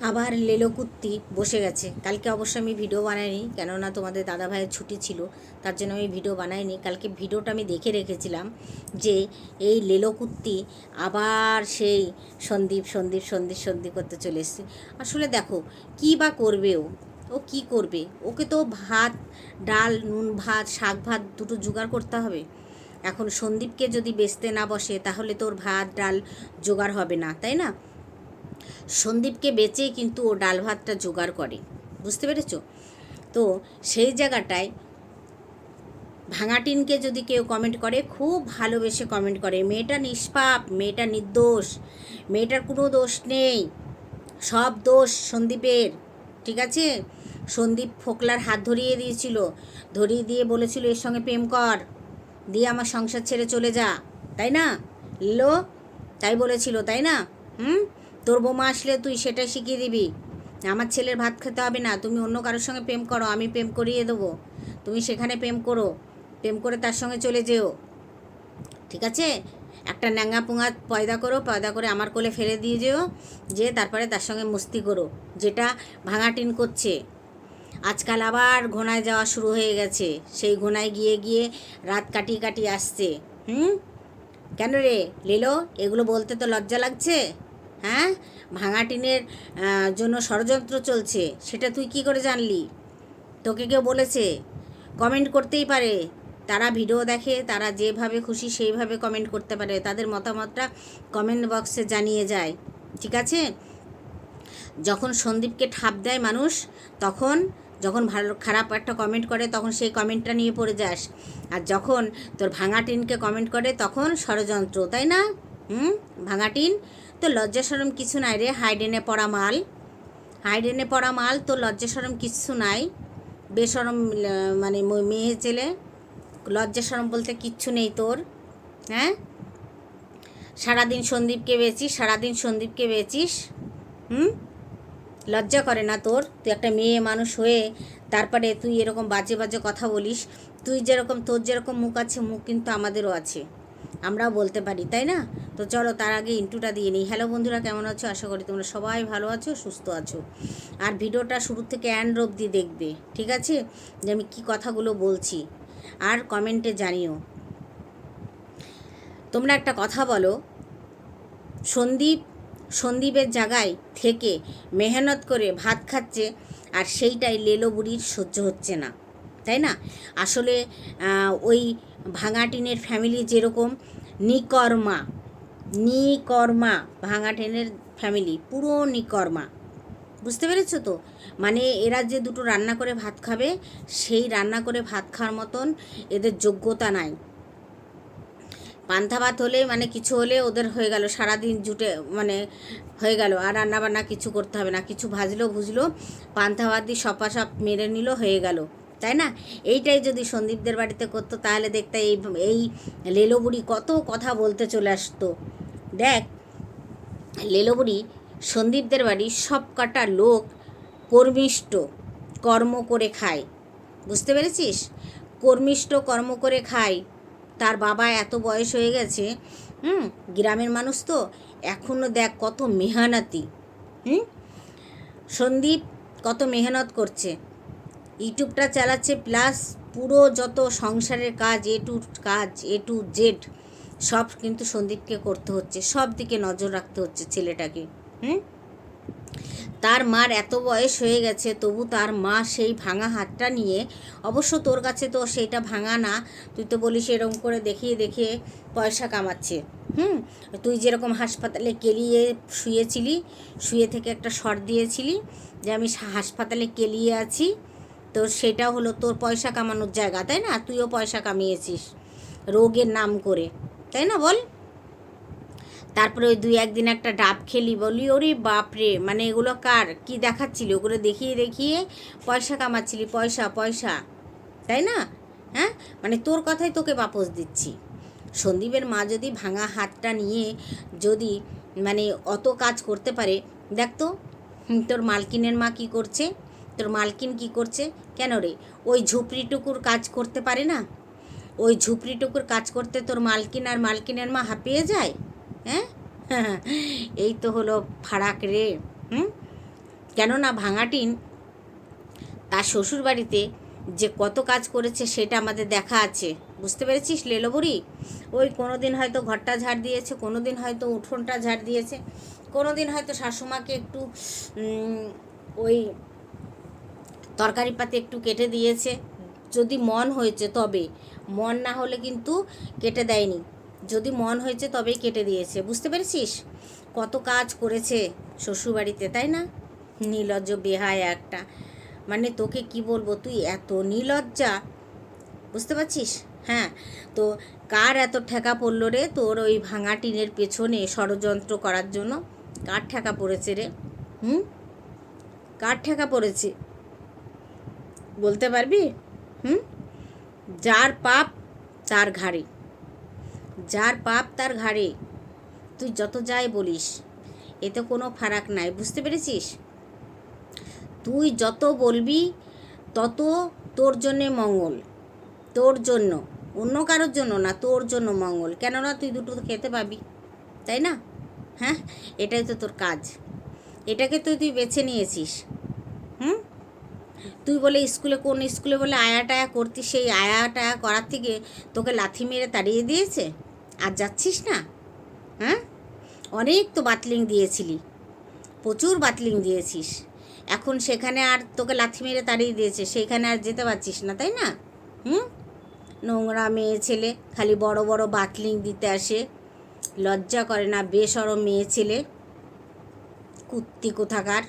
আবার লেলো কুত্তি বসে গেছে। কালকে অবশ্য আমি ভিডিও বানাইনি, কেননা তোমাদের দাদা ভাইয়ের ছুটি ছিল, তার জন্য আমি ভিডিও বানাইনি। কালকে ভিডিওটা আমি দেখে রেখেছিলাম যে এই লেলো কুত্তি আবার সেই সন্দীপ সন্দীপ সন্দীপ সন্দীপ করতে চলে এসছে। আসলে দেখো কী বা করবে ও কী করবে? ওকে তো ভাত ডাল নুন ভাত শাক ভাত দুটো জোগাড় করতে হবে। এখন সন্দীপকে যদি বেচতে না বসে তাহলে তোর ভাত ডাল জোগাড় হবে না, তাই না? সন্দীপকে বেচেই কিন্তু ও ডাল ভাতটা জোগাড় করে, বুঝতে পেরেছ? তো সেই জায়গাটায় ভাঙাটিনকে যদি কেউ কমেন্ট করে, খুব ভালোবেসে কমেন্ট করে, মেয়েটা নিষ্পাপ, মেয়েটা নির্দোষ, মেয়েটার কোনো দোষ নেই, সব দোষ সন্দীপের। ঠিক আছে? সন্দীপ ফোকলার হাত ধরিয়ে দিয়েছিল, ধরিয়ে দিয়ে বলেছিল এর সঙ্গে প্রেম কর, দিয়ে আমার সংসার ছেড়ে চলে যা, তাই না? লো তাই বলেছিল, তাই না? তোর বৌমা আসলে তুই সেটাই শিখিয়ে দিবি, আমার ছেলের ভাত খেতে হবে না, তুমি অন্য কারোর সঙ্গে প্রেম করো, আমি প্রেম করিয়ে দেবো, তুমি সেখানে প্রেম করো, প্রেম করে তার সঙ্গে চলে যেও। ঠিক আছে? একটা ন্যাঙ্গা পুঙা পয়দা করো, পয়দা করে আমার কোলে ফেলে দিয়ে যেও, যে তারপরে তার সঙ্গে মস্তি করো, যেটা ভাঙাটিন করছে। আজকাল আবার ঘোনায় যাওয়া শুরু হয়ে গেছে, সেই ঘোনায় গিয়ে গিয়ে রাত কাটিয়ে কাটিয়ে আসছে। কেন রে লেলো, এগুলো বলতে তো লজ্জা লাগছে? হ্যাঁ, ভাঙাটিনের জন্য ষড়যন্ত্র চলছে, সেটা তুই কি করে জানলি? তোকে কেউ বলেছে? কমেন্ট করতেই পারে, তারা ভিডিও দেখে, তারা যেভাবে খুশি সেইভাবে কমেন্ট করতে পারে, তাদের মতামতটা কমেন্ট বক্সে জানিয়ে যায়। ঠিক আছে? যখন সন্দীপকে ঠাপ দেয় মানুষ, তখন যখন ভালো খারাপ একটা কমেন্ট করে তখন সেই কমেন্টটা নিয়ে পড়ে যাস, আর যখন তোর ভাঙাটিনকে কমেন্ট করে তখন ষড়যন্ত্র, তাই না? ভাঙাটিন, তো লজ্জা শরম কিছু নাই রে, হাইডেনে পড়া মাল, হাইডেনে পড়া মাল, তো লজ্জা শরম কিচ্ছু নাই, বেশরম মানে মেয়ে ছেলে, লজ্জা শরম বলতে কিচ্ছু নেই তোর। হ্যাঁ, সারাদিন সন্দীপকে বেচিস, সারাদিন সন্দীপকে বেচিস। লজ্জা করে না তোর? তুই একটা মেয়ে মানুষ হয়ে তারপরে তুই এরকম বাজে বাজে কথা বলিস। তুই যেরকম, তোর যেরকম মুখ আছে, মুখ কিন্তু আমাদেরও আছে, আমরাও বলতে পারি, তাই না? তো চলো তার আগে ইন্টুটা দিয়ে নিই। হ্যালো বন্ধুরা, কেমন আছো? আশা করি তোমরা সবাই ভালো আছো, সুস্থ আছো। আর ভিডিওটা শুরু থেকে এন্ড অবধি দেখবে, ঠিক আছে, যে আমি কী কথাগুলো বলছি, আর কমেন্টে জানিও। তোমরা একটা কথা বলো, সন্দীপের জায়গায় থেকে মেহনত করে ভাত খাচ্ছে, আর সেইটাই লেলো বুড়ির সহ্য হচ্ছে না, তাই না? আসলে ওই ভাঙাটিনের ফ্যামিলি যেরকম নিকর্মা, নিকর্মা, ভাঙাটিনের ফ্যামিলি পুরো নিকর্মা, বুঝতে পেরেছো তো? মানে এরা যে দুটো রান্না করে ভাত খাবে, সেই রান্না করে ভাত খাওয়ার মতন এদের যোগ্যতা নাই। পান্তা ভাত হলে মানে কিছু হলে ওদের হয়ে গেল, সারাদিন জুটে মানে হয়ে গেল, আর রান্নাবান্না কিছু করতে হবে না, কিছু ভাজলো ভুজলো, পান্তা ভাত দিয়ে সপাসপ মেরে নিল, হয়ে গেল, তাই না? এইটাই যদি সন্দীপদের বাড়িতে করতো তাহলে দেখতে এই লেলো বুড়ি কত কথা বলতে চলে আসতো। দেখ, লেলো বুড়ি সন্দীপদের বাড়ির সব কটা লোক কর্মিষ্ঠ, কর্ম করে খায়, বুঝতে পেরেছিস? কর্মিষ্ঠ কর্ম করে খায়। তার বাবা এত বয়স হয়ে গেছে, গ্রামের মানুষ তো, এখনও দেখ কত মেহনতি। সন্দীপ কত মেহনত করছে, ইউটিউবটা চালাচ্ছে, প্লাস পুরো যত সংসারের কাজ, এ টু জেড সব কিন্তু সন্দীপকে করতে হচ্ছে, সব দিকে নজর রাখতে হচ্ছে ছেলেটাকে। তার মার এত বয়স হয়ে গেছে, তবু তার মা সেই ভাঙা হাতটা নিয়ে, অবশ্য তোর কাছে তো সেইটা ভাঙা না, তুই তো বলিস এরকম করে দেখিয়ে দেখিয়ে পয়সা কামাচ্ছে। তুই যেরকম হাসপাতালে কেলিয়ে শুয়েছিলি, শুয়ে থেকে একটা শট দিয়েছিলি যে আমি হাসপাতালে কেলিয়ে আছি, তো সেটা হলো তোর পয়সা কামানোর জায়গা, তাই না? তুইও পয়সা কামিয়েছিস রোগের নাম করে, তাই না? বল। তারপরে ওই দুই একদিন একটা ডাব খেলি, বলি ওরে বাপরে, মানে এগুলো কার কি দেখাচ্ছিলি? ওগুলো দেখিয়ে দেখিয়ে পয়সা কামাচ্ছিলি, পয়সা পয়সা, তাই না? হ্যাঁ, মানে তোর কথাই তোকে বাপস দিচ্ছি। সন্দীপের মা যদি ভাঙা হাতটা নিয়ে যদি মানে অত কাজ করতে পারে, দেখ তো তোর মালকিনের মা কি করছে, তোর মালকিন কি করছে? কেন রে, ওই ঝুপড়িটুকুর কাজ করতে পারে না? ওই ঝুপড়িটুকুর কাজ করতে তোর মালকিন আর মালকিনের মা হাঁপিয়ে যায়? হ্যাঁ, এই তো হলো ফারাক রে। কেননা ভাঙাটিন তার শ্বশুরবাড়িতে যে কত কাজ করেছে সেটা আমাদের দেখা আছে, বুঝতে পেরেছিস লেলো বুড়ি? ওই কোনো দিন হয়তো ঘরটা ঝাড় দিয়েছে, কোনো দিন হয়তো উঠোনটা ঝাড় দিয়েছে, কোনো দিন হয়তো শাশুমাকে একটু ওই তরকারি পাতে একটু কেটে দিয়েছে, যদি মন হয়েছে তবে, মন না হলে কিন্তু কেটে দেয়নি, যদি মন হয়েছে তবেই কেটে দিয়েছে, বুঝতে পেরেছিস? কত কাজ করেছে শ্বশুরবাড়িতে, তাই না? নির্লজ্জ বেহায়া একটা, মানে তোকে কি বলবো, তুই এত নির্লজ্জা, বুঝতে পারছিস? হ্যাঁ, তো কার এত ঠেকা পড়লো রে তোর ওই ভাঙা টিনের পেছনে ষড়যন্ত্র করার জন্য? কার ঠেকা পড়েছে রে? কার ঠেকা পড়েছে বলতে পারবি? যার পাপ তার ঘাড়ে, যার পাপ তার ঘাড়ে, তুই যত যাই বলিস এতে কোনো ফারাক নাই, বুঝতে পেরেছিস? তুই যত বলবি তত তোর জন্যে মঙ্গল, তোর জন্য, অন্য কারোর জন্য না, তোর জন্য মঙ্গল, কেননা তুই দুটো খেতে পাবি, তাই না? হ্যাঁ, এটাই তো তোর কাজ, এটাকে তুই বেছে নিয়েছিস। তুই বলে স্কুলে, কোন স্কুলে বলে আয়া টায়া করতিস, সেই আয়া টায়া করার থেকে তোকে লাথি মেরে তাড়িয়ে দিয়েছে, আর যাচ্ছিস না? হ্যাঁ, অনেক তো বাতলিং দিয়েছিলি, প্রচুর বাতলিং দিয়েছিস, এখন সেখানে আর তোকে লাথি মেরে তাড়িয়ে দিয়েছে, সেইখানে আর যেতে পারছিস না, তাই না? নোংরা মেয়ে ছেলে, খালি বড় বড় বাতলিং দিতে আসে, লজ্জা করে না? বেশরম মেয়ে ছেলে, কুত্তি কোথাকার,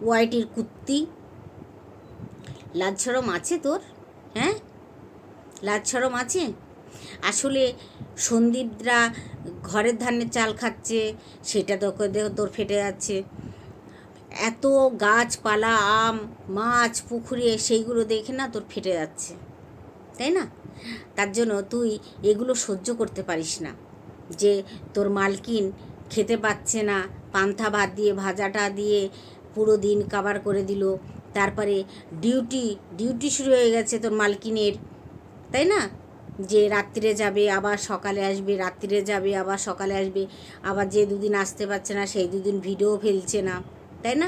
ওয়াইটির কুত্তি, লাজ শরম আছে তোর? হ্যাঁ, লাজ শরম আছে? আসলে সন্দীপরা ঘরের ধানের চাল খাচ্ছে, সেটা তোকে দেখো তোর ফেটে যাচ্ছে, এত গাছপালা, আম, মাছ, পুকুরে, সেইগুলো দেখে না তোর ফেটে যাচ্ছে, তাই না? তার জন্য তুই এগুলো সহ্য করতে পারিস না, যে তোর মালকিন খেতে পাচ্ছে না, পান্তা ভাত দিয়ে ভাজাটা দিয়ে পুরো দিন কাবার করে দিল, তারপরে ডিউটি শুরু হয়ে গেছে তোর মালকিনের, তাই না? যে রাত্রিরে যাবে আবার সকালে আসবে, রাত্রিরে যাবে আবার সকালে আসবে, আবার যে দুদিন আসতে পারছে না সেই দুদিন ভিডিও ফেলছে না, তাই না?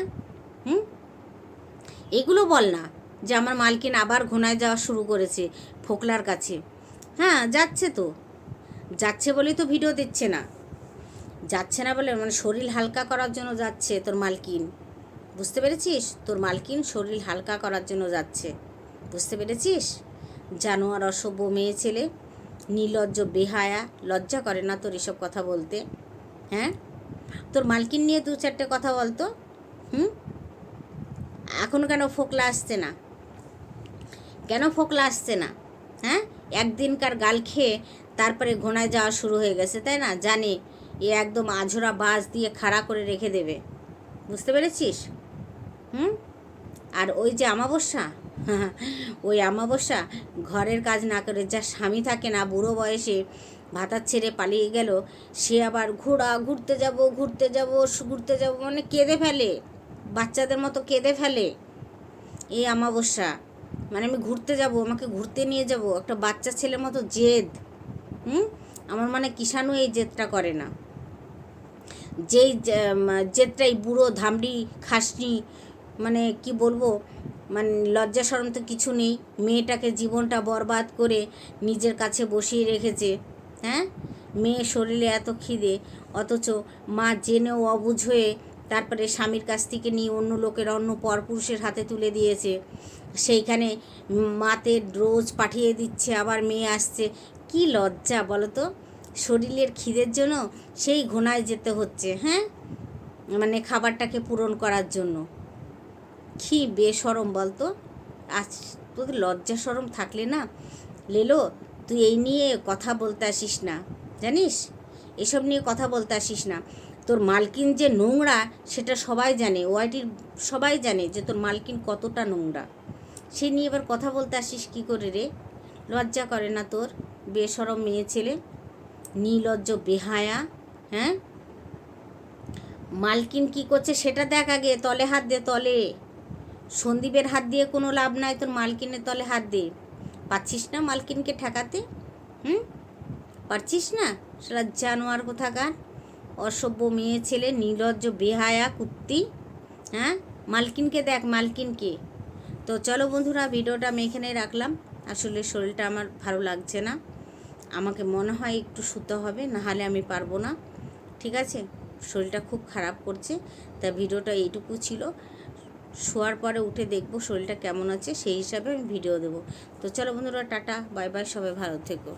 এগুলো বল না যে আমার মালকিন আবার ঘোনায় যাওয়া শুরু করেছে ফোকলার কাছে। হ্যাঁ, যাচ্ছে তো, যাচ্ছে বলেই তো ভিডিও দিচ্ছে না, যাচ্ছে না বলে মানে শরীর হালকা করার জন্য যাচ্ছে তোর মালকিন, বুঝতে পেরেছিস? তোর মালকিন শরীর হালকা করার জন্য যাচ্ছে, বুঝতে পেরেছিস? জানোয়ার, অসভ্য মেয়ে ছেলে, নির্লজ্জ বেহায়া, লজ্জা করে না তোর এসব কথা বলতে? হ্যাঁ, তোর মালকিন নিয়ে দু চারটে কথা বলতো। এখন কেন ফোকলা আসছে না? কেন ফোকলা আসছে না? হ্যাঁ, একদিনকার গাল খেয়ে তারপরে ঘোনায় যাওয়া শুরু হয়ে গেছে, তাই না? জানে এ একদম আঝোরা বাস দিয়ে খাড়া করে রেখে দেবে, বুঝতে পেরেছিস? আর ওই যে অমাবস্যা, ওই অমাবস্যা ঘরের কাজ না করে, যা স্বামী থাকে না, বুড়ো বয়সে ভাতার ছেড়ে পালিয়ে গেল, সে আবার ঘুরতে যাব মানে কেঁদে ফেলে, বাচ্চাদের মতো কেঁদে ফেলে। এই অমাবস্যা মানে আমি ঘুরতে যাব, আমাকে ঘুরতে নিয়ে যাব, একটা বাচ্চা ছেলের মতো জেদ। আমার মানে কিষাণু এই জেদটা করে না, যেই জেদটাই বুড়ো ধামড়ি খাসনি, মানে কি বলবো, মানে লজ্জা শরম তো কিছু নেই, মেয়েটাকে জীবনটা বরবাদ করে নিজের কাছে বসিয়ে রেখেছে। হ্যাঁ, মেয়ে শরীরে এত খিদে, অথচ মা জেনেও অবুঝ হয়ে তারপরে স্বামীর কাছ থেকে নিয়ে অন্য লোকের, অন্য পরপুরুষের হাতে তুলে দিয়েছে, সেইখানে মাতে রোজ পাঠিয়ে দিচ্ছে, আবার মেয়ে আসছে। কি লজ্জা বলো তো, শরীরের খিদের জন্য সেই ঘোনায় যেতে হচ্ছে, হ্যাঁ, মানে খাবারটাকে পূরণ করার জন্য। কি বেশরম বলতো, আজ তোদের লজ্জা শরম থাকলে না লেলো, তুই এই নিয়ে কথা বলতে আসিস না, জানিস? এসব নিয়ে কথা বলতে আসিস না। তোর মালকিন যে নোংরা সেটা সবাই জানে, ওয়াইটির সবাই জানে যে তোর মালকিন কতটা নোংরা, সে নিয়ে এবার কথা বলতে আসিস কী করে রে? লজ্জা করে না তোর? বেশরম মেয়ে ছেলে, নির্লজ্জ বেহায়া। হ্যাঁ, মালকিন কি করছে সেটা দেখ আগে, তলে হাত দে, তলে। সন্দীপের হাত দিয়ে কোনো লাভ নাই, তোর মালকিনের তলে হাত দে। পাচ্ছিস না মালকিনকে ঠেকাতে? পারছিস না? সেটা জানোয়ার কোথাকার, অসভ্য মেয়ে ছেলে, নির্লজ্জ বেহায়া কুত্তি। হ্যাঁ, মালকিনকে দেখ, মালকিনকে। তো চলো বন্ধুরা, ভিডিওটা আমি এখানেই রাখলাম। আসলে শরীরটা আমার ভালো লাগছে না, আমাকে মনে হয় একটু শুতে হবে, নাহলে আমি পারবো না। ঠিক আছে, শরীরটা খুব খারাপ করছে। তা ভিডিওটা এইটুকু ছিল। শোয়ার পরে উঠে দেখবো শরীরটা কেমন আছে, সেই হিসাবে আমি ভিডিও দেবো। তো চলো বন্ধুরা, টাটা, বাই বাই, সবাই ভালো থেকো।